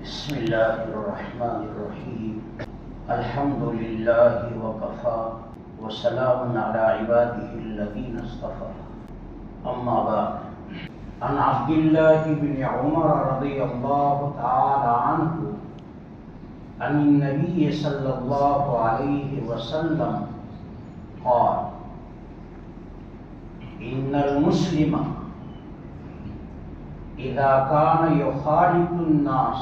بسم اللہ الرحمن الرحیم الحمد للہ وکفا وسلام علی عبادہ الذین اصطفى اما بعد عن عبد اللہ بن عمر رضی اللہ تعالی عنہ عن النبی صلی اللہ علیہ وسلم قال ان المسلم اذا كان يخالط الناس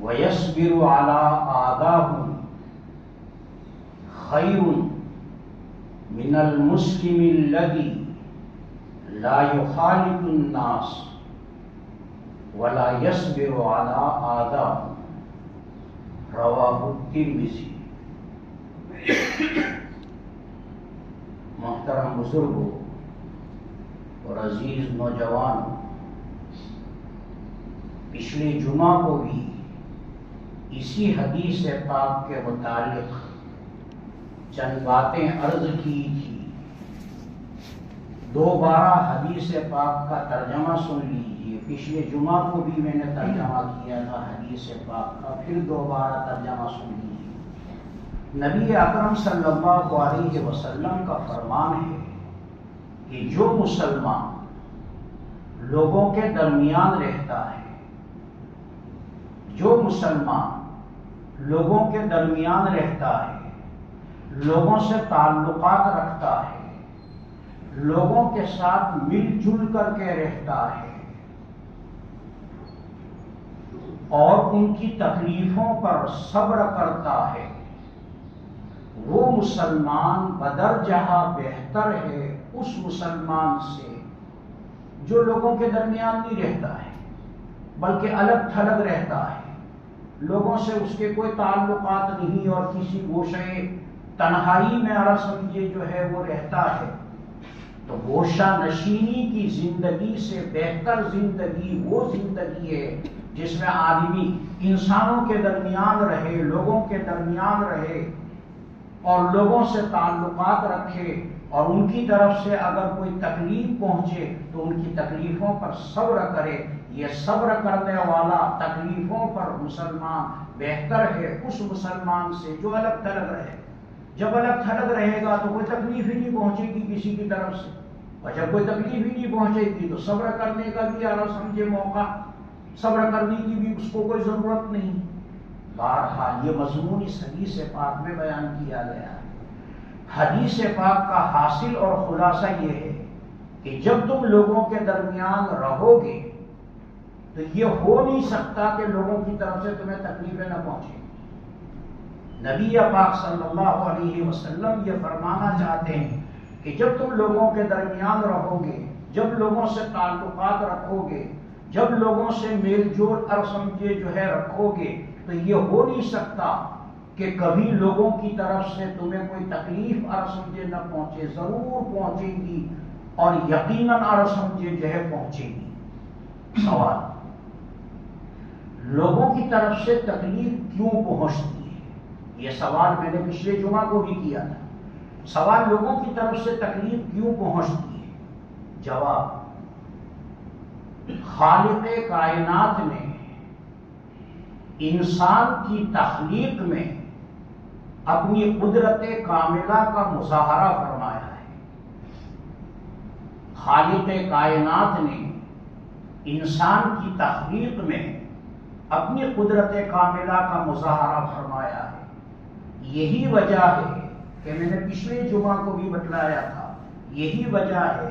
ويصبر على آذاهم خير من المسلم الذي لا يخالط الناس ولا يصبر على آذاهم رواه الترمذی۔ محترم بزرگوں اور عزیز نوجوانوں، پچھلے جمعہ کو بھی اسی حدیث پاک کے متعلق چند باتیں عرض کی تھی۔ دوبارہ حدیث پاک کا ترجمہ سن لیجیے۔ پچھلے جمعہ کو بھی میں نے ترجمہ کیا تھا حدیث پاک کا، پھر دوبارہ ترجمہ سن لیجیے۔ نبی اکرم صلی اللہ علیہ وسلم کا فرمان ہے کہ جو مسلمان لوگوں کے درمیان رہتا ہے، جو مسلمان لوگوں کے درمیان رہتا ہے، لوگوں سے تعلقات رکھتا ہے، لوگوں کے ساتھ مل جل کر کے رہتا ہے اور ان کی تکلیفوں پر صبر کرتا ہے، وہ مسلمان بدرجہ بہتر ہے اس مسلمان سے جو لوگوں کے درمیان نہیں رہتا ہے بلکہ الگ تھلگ رہتا ہے، لوگوں سے اس کے کوئی تعلقات نہیں اور کسی گوشے تنہائی میں سمجھے جو ہے وہ رہتا ہے۔ تو گوشہ نشینی کی زندگی سے بہتر زندگی وہ زندگی ہے جس میں آدمی انسانوں کے درمیان رہے، لوگوں کے درمیان رہے اور لوگوں سے تعلقات رکھے، اور ان کی طرف سے اگر کوئی تکلیف پہنچے تو ان کی تکلیفوں پر صبر کرے۔ یہ صبر کرنے والا تکلیفوں پر مسلمان بہتر ہے اس مسلمان سے جو الگ تھلگ رہے۔ جب الگ تھلگ رہے گا تو کوئی تکلیف ہی نہیں پہنچے گی کسی کی طرف سے، اور جب کوئی تکلیف ہی نہیں پہنچے گی تو صبر کرنے کا بھی سمجھے موقع، صبر کرنے کی بھی اس کو کوئی ضرورت نہیں۔ بہرحال یہ مضمون اس حدیث پاک میں بیان کیا گیا ہے۔ حدیث پاک کا حاصل اور خلاصہ یہ ہے کہ جب تم لوگوں کے درمیان رہو گے تو یہ ہو نہیں سکتا کہ لوگوں کی طرف سے تمہیں تکلیفیں نہ پہنچیں۔ نبی پاک صلی اللہ علیہ وسلم یہ فرمانا چاہتے ہیں کہ جب تم لوگوں کے درمیان رہو گے، جب لوگوں سے تعلقات رکھو گے، جب لوگوں سے میل جول سمجھے جو ہے رکھو گے، تو یہ ہو نہیں سکتا کہ کبھی لوگوں کی طرف سے تمہیں کوئی تکلیف سمجھے نہ پہنچے، ضرور پہنچے گی اور یقیناً سمجھے جو ہے پہنچے گی۔ سوال، لوگوں کی طرف سے تکلیف کیوں پہنچتی ہے؟ یہ سوال میں نے پچھلے جمعہ کو بھی کیا تھا۔ سوال، لوگوں کی طرف سے تکلیف کیوں پہنچتی ہے؟ جواب، خالق کائنات نے انسان کی تخلیق میں اپنی قدرت کاملہ کا مظاہرہ فرمایا ہے۔ خالق کائنات نے انسان کی تخلیق میں اپنی قدرت کاملہ کا مظاہرہ فرمایا ہے۔ یہی وجہ ہے کہ میں نے پچھلے جمعہ کو بھی بتلایا تھا، یہی وجہ ہے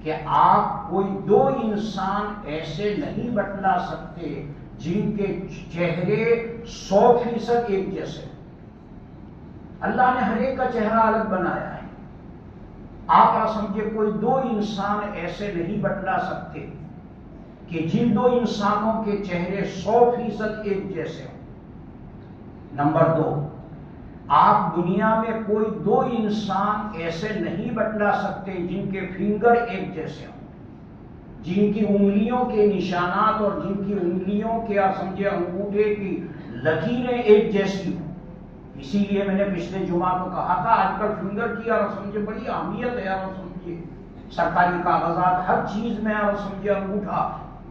کہ آپ کوئی دو انسان ایسے نہیں بتلا سکتے جن کے چہرے 100% ایک جیسے۔ اللہ نے ہر ایک کا چہرہ الگ بنایا ہے۔ آپ سمجھے کوئی دو انسان ایسے نہیں بتلا سکتے کہ جن دو انسانوں کے چہرے 100% ایک جیسے ہوں۔ نمبر 2، آپ دنیا میں کوئی دو انسان ایسے نہیں بتلا سکتے جن کے فنگر ایک جیسے ہوں، جن کی انگلیوں کے نشانات اور جن کی انگلیوں کے سمجھے انگوٹھے کی لکیریں ایک جیسی ہوں۔ اسی لیے میں نے پچھلے جمعہ کو کہا تھا آج کل فنگر کی سمجھے بڑی اہمیت ہے، سمجھے سرکاری کاغذات ہر چیز میں سمجھے انگوٹھا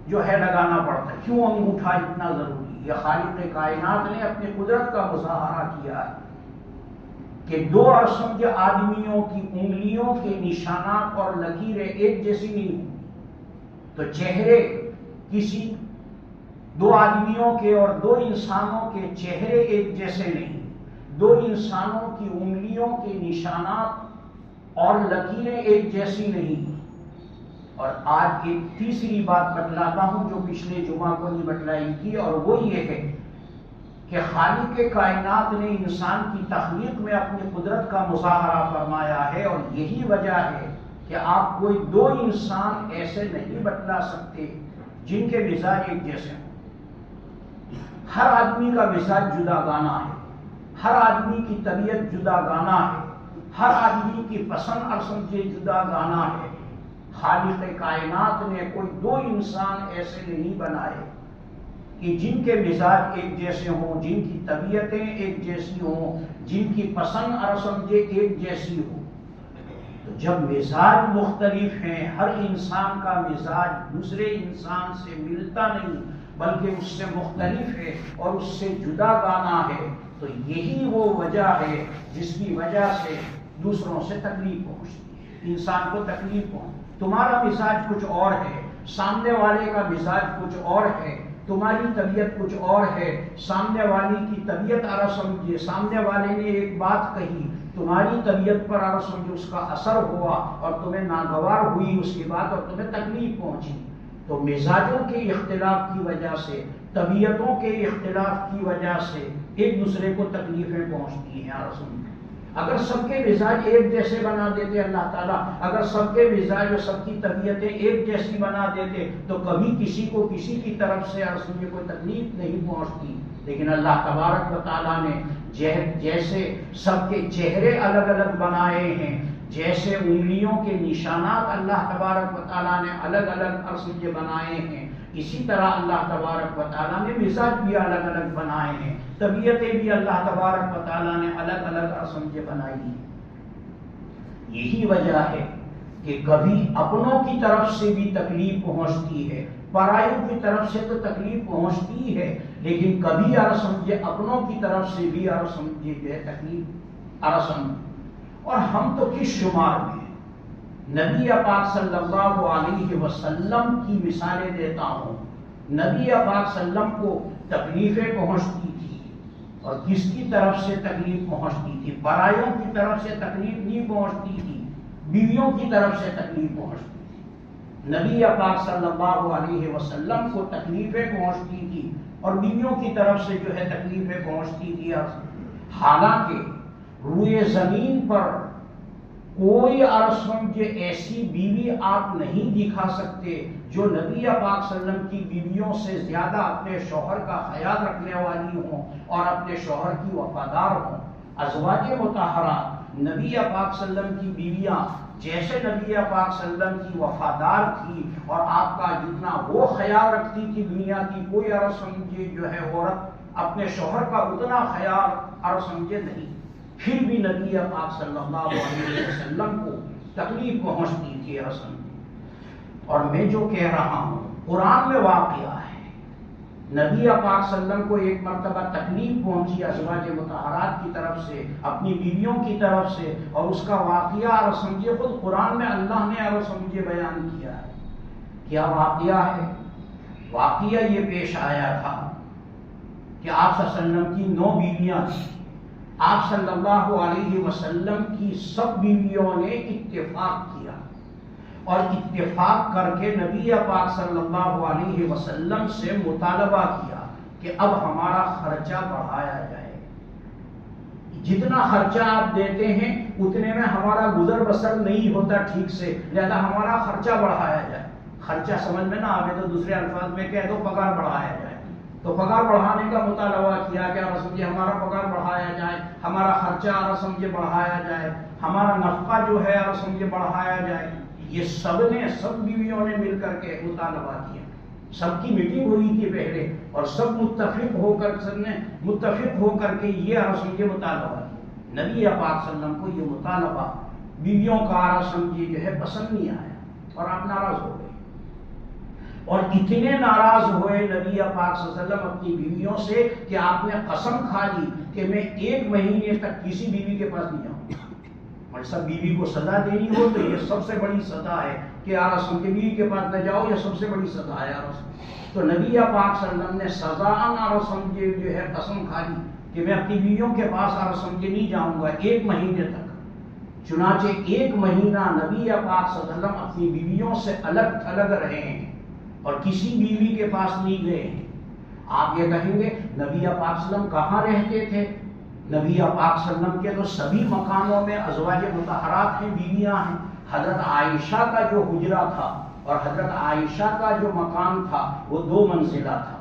جو ہے لگانا پڑتا ہے؟ کیوں انگوٹھا اتنا ضروری؟ یہ خالق کائنات نے اپنی قدرت کا مظاہرہ کیا ہے کہ دو رسم کے آدمیوں کی انگلیوں کے نشانات اور لکیریں ایک جیسی نہیں ہوں، تو چہرے کسی دو آدمیوں کے اور دو انسانوں کے چہرے ایک جیسے نہیں، دو انسانوں کی انگلیوں کے نشانات اور لکیریں ایک جیسی نہیں۔ اور آج ایک تیسری بات بتلاتا ہوں جو پچھلے جمعہ کو نہیں بتلائی تھی، اور وہ یہ ہے کہ خالق کائنات نے انسان کی تخلیق میں اپنی قدرت کا مظاہرہ فرمایا ہے، اور یہی وجہ ہے کہ آپ کوئی دو انسان ایسے نہیں بتلا سکتے جن کے مزاج ایک جیسے ہوں۔ ہر آدمی کا مزاج جدا گانا ہے، ہر آدمی کی طبیعت جدا گانا ہے، ہر آدمی کی پسند اور سمجھے جدا گانا ہے۔ خالق کائنات نے کوئی دو انسان ایسے نہیں بنائے کہ جن کے مزاج ایک جیسے ہوں، جن کی طبیعتیں ایک جیسی ہوں، جن کی پسند اور سمجھے ایک جیسی ہو۔ تو جب مزاج مختلف ہیں، ہر انسان کا مزاج دوسرے انسان سے ملتا نہیں بلکہ اس سے مختلف ہے اور اس سے جدا گانا ہے، تو یہی وہ وجہ ہے جس کی وجہ سے دوسروں سے تکلیف پہنچتی ہے، انسان کو تکلیف پہنچتی۔ تمہارا مزاج کچھ اور ہے، سامنے والے کا مزاج کچھ اور ہے، تمہاری طبیعت کچھ اور ہے، سامنے والی کی طبیعت اور سمجھے، سامنے والے نے ایک بات کہی، تمہاری طبیعت پر اور سمجھے اس کا اثر ہوا اور تمہیں ناگوار ہوئی اس کی بات اور تمہیں تکلیف پہنچی۔ تو مزاجوں کے اختلاف کی وجہ سے، طبیعتوں کے اختلاف کی وجہ سے ایک دوسرے کو تکلیفیں پہنچتی ہیں۔ اور سمجھے اگر سب کے مزاج ایک جیسے بنا دیتے اللہ تعالیٰ، اگر سب کے مزاج اور سب کی طبیعتیں ایک جیسی بنا دیتے تو کبھی کسی کو کسی کی طرف سے اور سمجھے کوئی تکلیف نہیں پہنچتی۔ لیکن اللہ تبارک و تعالیٰ نے جیسے سب کے چہرے الگ الگ بنائے ہیں، جیسے انگلیوں کے نشانات اللہ تبارک و تعالیٰ نے الگ الگ اور سمجھے بنائے ہیں، اسی طرح اللہ تبارک و تعالیٰ نے مزاج بھی الگ الگ بنائے ہیں، طبیعتیں بھی اللہ تبارک و تعالیٰ نے الگ الگ اور سمجھے بنائی ہیں۔ یہی وجہ ہے کہ کبھی اپنوں کی طرف سے بھی تکلیف پہنچتی ہے، پرائیوں کی طرف سے تو تکلیف پہنچتی ہے، لیکن کبھی اور سمجھے اپنوں کی طرف سے بھی اور سمجھے تکلیف اور سمجھے۔ اور ہم تو کس شمار میں؟ نبی پاک صلی اللہ علیہ وسلم کی مثالیں دیتا ہوں۔ نبی پاک صلی اللہ علیہ وسلم کو تکلیفیں پہنچتی تھی، اور کس کی طرف سے تکلیف پہنچتی تھی؟ پرائیوں کی طرف سے تکلیف نہیں پہنچتی تھی، بیویوں کی طرف سے تکلیف پہنچتی تھی۔ نبی پاک صلی اللہ علیہ وسلم کو تکلیفیں پہنچتی تھی اور بیویوں کی طرف سے جو ہے تکلیفیں پہنچتی تھی۔ حالانکہ روئے زمین پر کوئی سمجھے ایسی بیوی آپ نہیں دکھا سکتے جو نبی پاک صلی اللہ علیہ وسلم کی بیویوں سے زیادہ اپنے شوہر کا خیال رکھنے والی ہوں اور اپنے شوہر کی وفادار ہوں۔ ازواج مطہرات نبی پاک صلی اللہ علیہ وسلم کی بیویاں جیسے نبی پاک صلی اللہ علیہ وسلم کی وفادار تھی اور آپ کا جتنا وہ خیال رکھتی تھی، دنیا کی کوئی سمجھے جو ہے عورت اپنے شوہر کا اتنا خیال سمجھے نہیں، پھر بھی نبی پاک صلی اللہ علیہ وسلم کو تکلیف پہنچتی تھی رسم۔ اور میں جو کہہ رہا ہوں قرآن میں واقعہ ہے، نبی پاک صلی اللہ علیہ وسلم کو ایک مرتبہ تکلیف پہنچی ازواج مطہرات کی طرف سے، اپنی بیویوں کی طرف سے، اور اس کا واقعہ اور سمجھے خود قرآن میں اللہ نے اور سمجھے بیان کیا ہے۔ کیا واقعہ ہے؟ واقعہ یہ پیش آیا تھا کہ آپ صلی اللہ علیہ وسلم کی 9 بیویاں تھیں، آپ صلی اللہ علیہ وسلم کی سب بیویوں نے اتفاق کیا اور اتفاق کر کے نبی پاک صلی اللہ علیہ وسلم سے مطالبہ کیا کہ اب ہمارا خرچہ بڑھایا جائے، جتنا خرچہ آپ دیتے ہیں اتنے میں ہمارا گزر بسر نہیں ہوتا ٹھیک سے، لہذا ہمارا خرچہ بڑھایا جائے۔ خرچہ سمجھ میں نہ آئے تو دوسرے الفاظ میں کہہ دو پگار بڑھایا جائے، تو پگار بڑھانے کا مطالبہ کیا کہ سمجھے ہمارا پگار بڑھایا جائے، ہمارا خرچہ سمجھے بڑھایا جائے، ہمارا نفقہ جو ہے سمجھے بڑھایا جائے۔ یہ سب بیویوں نے مل کر کے مطالبہ کیا، سب کی میٹنگ ہوئی تھی پہلے اور سب متفق ہو کر کے یہ سمجھے مطالبہ کیا۔ نبی پاک صلی اللہ علیہ وسلم کو یہ مطالبہ بیویوں کا سمجھے جو ہے پسند نہیں آیا اور آپ ناراض ہو گئے۔ اور اتنے ناراض ہوئے نبی پاک صلی اللہ علیہ وسلم اپنی بیویوں سے کہ آپ نے قسم کھا لی کہ میں 1 مہینے تک کسی بیوی کے پاس نہیں جاؤں. اور سب بیوی کو سزا دینی ہو تو یہ سب سے بڑی سزا ہے کہ یا رسول کے بیوی کے پاس نہ جاؤ، یہ سب سے بڑی سزا ہے یا رسول. تو نبی پاک صلی اللہ علیہ وسلم نے سزا نہ رسول جو ہے قسم کھا لی کہ میں اپنی بیویوں کے پاس رسول کے نہیں جاؤں گا 1 مہینے تک. چنانچہ 1 مہینہ نبی پاک صلی اللہ علیہ وسلم اپنی بیویوں سے الگ تھلگ رہے ہیں اور کسی بیوی کے پاس نہیں گئے ہیں. آپ یہ کہیں گے نبی پاک صلی اللہ علیہ وسلم کہاں رہتے تھے؟ نبی پاک صلی اللہ علیہ وسلم کے تو سبھی مکانوں میں ازواج مطہرات ہیں، بیویاں ہیں. حضرت عائشہ کا جو حجرہ تھا اور حضرت عائشہ کا جو مکان تھا وہ 2 منزلہ تھا.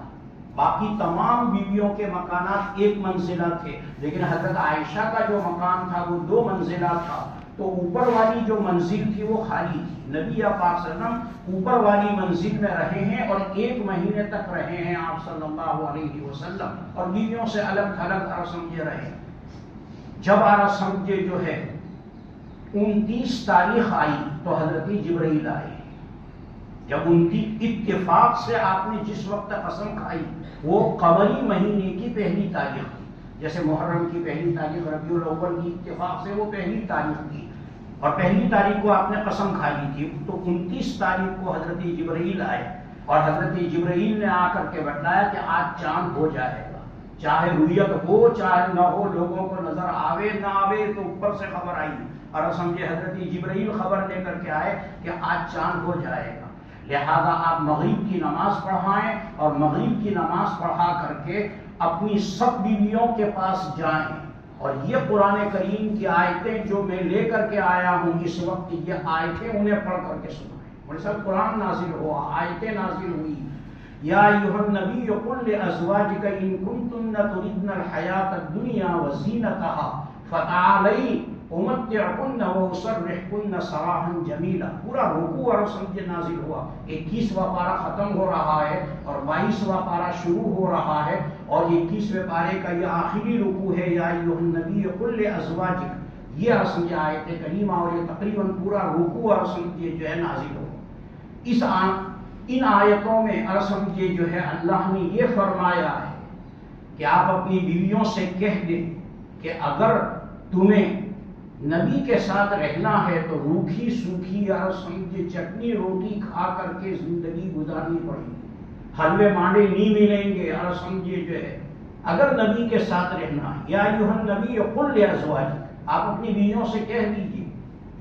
باقی تمام بیویوں کے مکانات 1 منزلہ تھے، لیکن حضرت عائشہ کا جو مکان تھا وہ 2 منزلہ تھا. تو اوپر والی جو منزل تھی وہ خالی تھی. نبی پاک صلی اللہ علیہ وسلم اوپر والی منزل میں رہے ہیں اور 1 مہینے تک رہے ہیں آپ صلی اللہ علیہ وسلم، اور بیویوں سے الگ تھلگ سمجھے رہے. جب سمجھے جو ہے 29 تاریخ آئی تو حضرت جبرائیل آئے. جب 29 اتفاق سے آپ نے جس وقت قسم کھائی وہ قمری مہینے کی 1 تاریخ تھی. جیسے محرم کی 1 تاریخ ربیع الاول کی اتفاق سے وہ 1 تاریخ تھی اور 1 تاریخ کو آپ نے قسم کھا لی تھی. تو 29 تاریخ کو حضرت جبرائیل آئے اور حضرت جبرائیل نے آ کر کے بتلایا کہ آج چاند ہو جائے گا، چاہے رویت ہو چاہے نہ ہو، لوگوں کو نظر آوے نہ آوے. تو اوپر سے خبر آئی اور سمجھے حضرت جبرائیل خبر لے کر کے آئے کہ آج چاند ہو جائے گا. لہذا آپ مغرب کی نماز پڑھائیں اور مغرب کی نماز پڑھا کر کے اپنی سب بیویوں کے پاس جائیں. اور یہ قرآن کریم کی آیتیں جو میں لے کر کے آیا ہوں اس وقت، یہ آیتیں انہیں پڑھ کر کے سنائیں. اور سب قرآن نازل ہوا، آیتیں نازل ہوئی. یا ایھا النبی قل لازواجک ان کنتن تردن الحیاۃ الدنیا وزینتها فتعالین امتعکن واسرحکن سراحا جمیلا. پورا رکوع اور سمجھے نازل ہوا. 21واں پارہ ختم ہو رہا ہے اور 22واں پارہ شروع ہو رہا ہے اور 21ویں پارے کا یہ آخری رکوع ہے. یا ایھا النبی قل لازواجک، یہ سمجھے آیت کریمہ اور یہ تقریباً پورا رکوع اور سمجھے جو ہے نازل ہوا. ان آیتوں میں سمجھے جو ہے اللہ نے یہ فرمایا ہے کہ آپ اپنی بیویوں سے کہہ دیں کہ اگر تمہیں نبی کے ساتھ رہنا ہے تو روکھی سوکھی اور سمجھے چٹنی روٹی کھا کر کے زندگی گزارنی پڑے گی. حلوے مانڈے نہیں ملیں گے اور سمجھے جو ہے اگر نبی کے ساتھ رہنا ہے. یا ایھا النبی قل لازواجک، آپ اپنی بیویوں سے کہہ دیجیے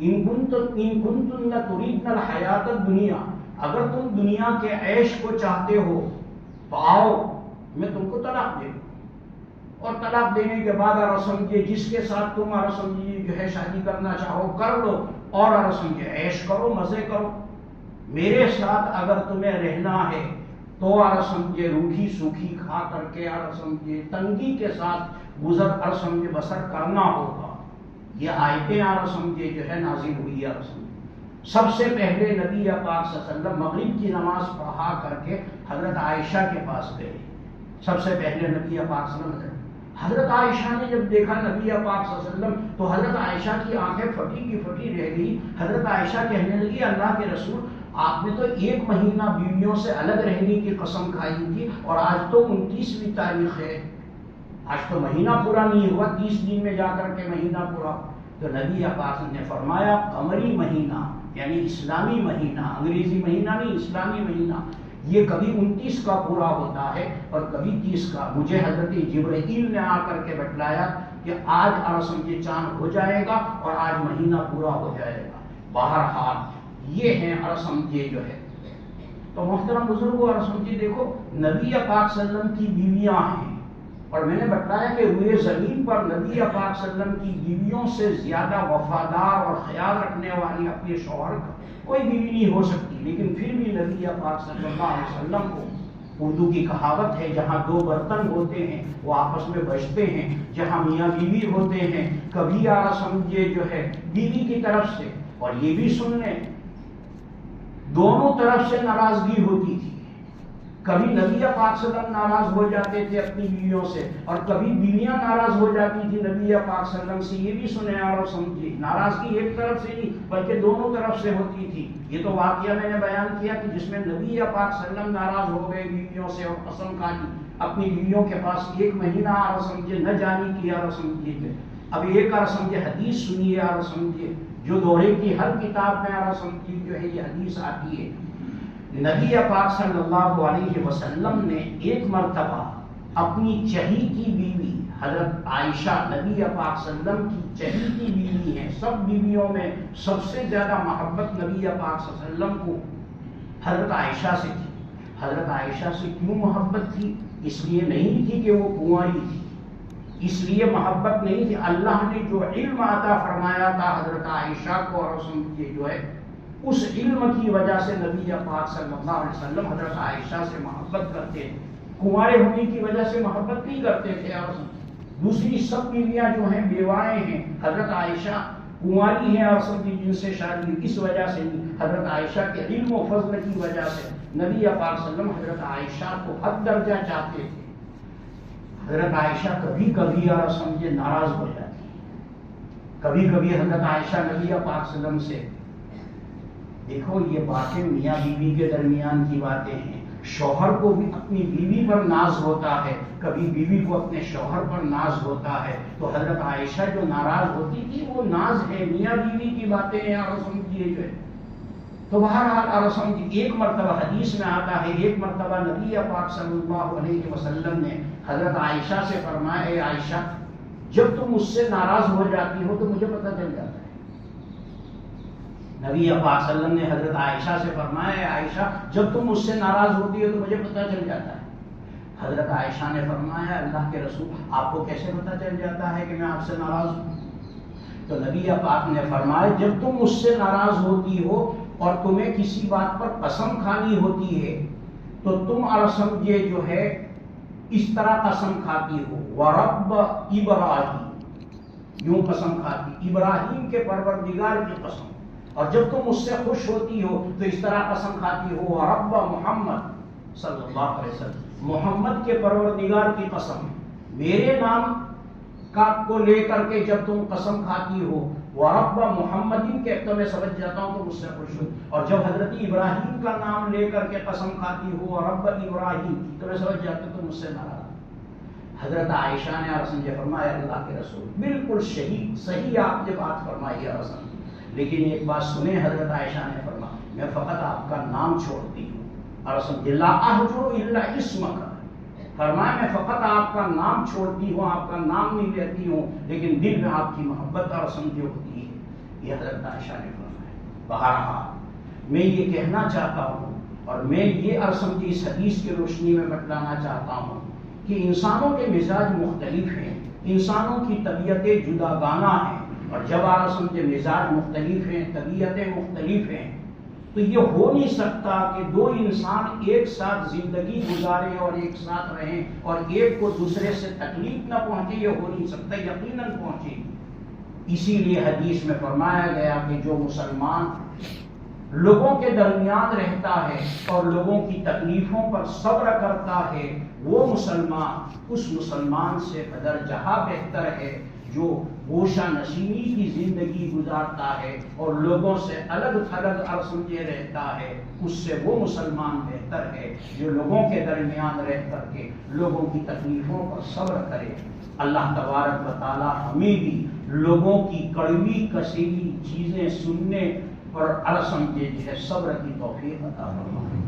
ان کنتن تردن الحیاۃ الدنیا، اگر تم دنیا کے عیش کو چاہتے ہو تو آؤ میں تم کو طلاق دے دوں. اور طلاق دینے کے بعد سمجھے جس کے ساتھ تم سمجھے جو ہے شادی کرنا چاہو کر لو اور سمجھے عیش کرو، مزے کرو. میرے ساتھ اگر تمہیں رہنا ہے تو سمجھے روکھی سوکھی کھا کر کے سمجھے تنگی کے ساتھ گزر سمجھے بسر کرنا ہوگا. یہ آیتیں سمجھے جو ہے نازل ہوئی. سب سے پہلے نبی پاک صلی اللہ علیہ وسلم مغرب کی نماز پڑھا کر کے حضرت عائشہ کے پاس گئے. سب سے پہلے نبی پاک صلی اللہ علیہ وسلم، حضرت عائشہ نے جب دیکھا نبی پاک صلی اللہ علیہ وسلم تو حضرت عائشہ کی آنکھیں پھٹی کی پھٹی رہ گئی. حضرت عائشہ کہنے لگی اللہ کے رسول، آپ نے تو 1 مہینہ بیویوں سے الگ رہنے کی قسم کھائی تھی اور آج تو 29ویں تاریخ ہے، آج تو مہینہ پورا نہیں ہوا، 30 دن میں جا کر کے مہینہ پورا. تو نبی پاک نے فرمایا قمری مہینہ یعنی اسلامی مہینہ، انگریزی مہینہ نہیں، اسلامی مہینہ، یہ کبھی 29 کا پورا ہوتا ہے اور کبھی 30 کا. مجھے حضرت جبرائیل نے آ کر کے بتلایا کہ آج سمجھے چاند ہو جائے گا اور آج مہینہ پورا ہو جائے گا. بہرحال یہ ہیں سمجھے جو ہے. تو محترم بزرگوں سمجھے دیکھو نبی پاک صلی اللہ علیہ وسلم کی بیویاں ہیں اور میں نے بتایا کہ روئے زمین پر نبی پاک صلی اللہ علیہ وسلم کی بیویوں سے زیادہ وفادار اور خیال رکھنے والی اپنے شوہر کا کوئی بیوی نہیں ہو سکتی. لیکن پھر بھی نبی پاک صلی اللہ علیہ وسلم کو، اردو کی کہاوت ہے جہاں 2 برتن ہوتے ہیں وہ آپس میں بجتے ہیں، جہاں میاں بیوی ہوتے ہیں کبھی سمجھے جو ہے بیوی کی طرف سے، اور یہ بھی سن لیں دونوں طرف سے ناراضگی ہوتی تھی. کبھی نبی پاک صلی اللہ علیہ وسلم ناراض ہو جاتے تھے اپنی بیویوں سے، اور کبھی بیویاں ناراض ہو جاتی تھی نبی پاک صلی اللہ علیہ وسلم سے. یہ بھی سنے اور سمجھے، ناراضگی ایک طرف سے نہیں بلکہ دونوں طرف سے ہوتی تھی. یہ تو واقعہ میں نے بیان کیا کہ جس میں نبی پاک صلی اللہ علیہ وسلم ناراض ہو گئے بیویوں سے اور قسم کھا لی اپنی بیویوں کے پاس 1 مہینہ اور سمجھے نہ جانے کی اور سمجھے. اب ایک اور سمجھے حدیث سنیے اور سمجھے جو دوہرے کی ہر کتاب میں اور سمجھے جو ہے یہ حدیث آتی ہے. نبی پاک صلی اللہ علیہ وسلم نے ایک مرتبہ اپنی چہیتی بیوی حضرت عائشہ، نبی پاک صلی اللہ علیہ وسلم کی چہیتی بیوی ہیں، سب بیویوں میں سب سے زیادہ محبت نبی پاک صلی اللہ علیہ وسلم کو حضرت عائشہ سے تھی. حضرت عائشہ سے کیوں محبت تھی؟ اس لیے نہیں تھی کہ وہ کنواری تھی، اس لیے محبت نہیں تھی. اللہ نے جو علم عطا فرمایا تھا حضرت عائشہ کو اور سمجھے جو ہے اس علم کی وجہ سے نبی پاک صلی اللہ علیہ وسلم حضرت عائشہ سے محبت کرتے تھے. کنوارے ہونے کی وجہ سے محبت نہیں کرتے تھے. اور دوسری سب بیویاں جو ہیں بیوائیں ہیں، حضرت عائشہ کنواری ہیں اور سب جن سے شادی اس وجہ سے نہیں، حضرت عائشہ کے علم و فضل کی وجہ سے نبی پاک صلی اللہ علیہ وسلم حضرت عائشہ کو حد درجہ چاہتے تھے. حضرت عائشہ کبھی کبھی اور سمجھے ناراض ہو جاتی، کبھی کبھی حضرت عائشہ نبی پاک صلی اللہ علیہ وسلم سے، دیکھو یہ باتیں میاں بیوی کے درمیان کی باتیں ہیں. شوہر کو بھی اپنی بیوی پر ناز ہوتا ہے، کبھی بیوی کو اپنے شوہر پر ناز ہوتا ہے. تو حضرت عائشہ جو ناراض ہوتی تھی وہ ناز ہے، میاں بیوی کی باتیں ہیں اور سمجھیے جو ہے. تو بہرحال اور سمجھیے ایک مرتبہ حدیث میں آتا ہے، ایک مرتبہ نبی پاک صلی اللہ علیہ وسلم نے حضرت عائشہ سے فرمایا، اے عائشہ جب تم مجھ سے ناراض ہو جاتی ہو تو مجھے پتہ چل جاتا ہے. نبی پاک صلی اللہ علیہ وسلم نے حضرت عائشہ سے فرمایا، اے عائشہ جب تم مجھ سے ناراض ہوتی ہو تو مجھے پتہ چل جاتا ہے. حضرت عائشہ نے فرمایا، اللہ کے رسول آپ کو کیسے پتہ چل جاتا ہے کہ میں آپ سے ناراض ہوں؟ تو نبی پاک نے فرمایا جب تم مجھ سے ناراض ہوتی ہو اور تمہیں کسی بات پر قسم کھانی ہوتی ہے تو تم اور سمجھے جو ہے اس طرح قسم کھاتی ہو، وَرَبَّ ابراہیم، یوں قسم کھاتی ابراہیم کے پروردگار کی قسم. اور جب تم مجھ سے خوش ہوتی ہو تو اس طرح قسم کھاتی ہو، وَرَبَّ محمد صلی اللہ علیہ وسلم، محمد کے پروردگار کی قسم. میرے نام کو لے کر کے جب تم قسم کھاتی ہو وَرَبَّ محمد کے، تو میں سمجھ جاتا ہوں تو مجھ سے خوش ہو. اور جب حضرت ابراہیم کا نام لے کر کے قسم کھاتی ہو وَرَبَّ ابراہیم، تو میں سمجھ جاتا ہوں تو مجھ سے ناراض. حضرت عائشہ نے اور سمجھے فرمایا، اللہ کے رسول بالکل صحیح آپ نے بات فرمائی ہے رسول، لیکن ایک بات سنیں. حضرت عائشہ نے فرمایا میں فقط آپ کا نام چھوڑتی ہوں اور سمجھے لا احجر الا اسمک، فرمایا میں فقط آپ کا نام چھوڑتی ہوں، آپ کا نام نہیں لیتی ہوں، لیکن دل میں آپ کی محبت اور سمجھے ہوتی ہے. یہ حضرت عائشہ نے فرمایا. بہرحال میں یہ کہنا چاہتا ہوں اور میں یہ اور سمجھے اس حدیث کی روشنی میں بتلانا چاہتا ہوں کہ انسانوں کے مزاج مختلف ہیں، انسانوں کی طبیعتیں جداگانہ ہیں، اور جب آپ سمجھے مزاج مختلف ہیں، طبیعتیں مختلف ہیں، تو یہ ہو نہیں سکتا کہ دو انسان ایک ساتھ زندگی گزاریں اور ایک ساتھ رہیں اور ایک کو دوسرے سے تکلیف نہ پہنچے. یہ ہو نہیں سکتا، یقیناً پہنچے گی. اسی لیے حدیث میں فرمایا گیا کہ جو مسلمان لوگوں کے درمیان رہتا ہے اور لوگوں کی تکلیفوں پر صبر کرتا ہے وہ مسلمان اس مسلمان سے قدر جہاں بہتر ہے جو گوشہ نشینی کی زندگی گزارتا ہے اور لوگوں سے الگ تھلگ اور سمجھے رہتا ہے. اس سے وہ مسلمان بہتر ہے جو لوگوں کے درمیان رہ کر کے لوگوں کی تکلیفوں پر صبر کرے. اللہ تبارک و تعالی ہمیں بھی لوگوں کی کڑوی کسیلی چیزیں سننے اور سمجھے جو ہے صبر کی توفیق عطا فرمائے.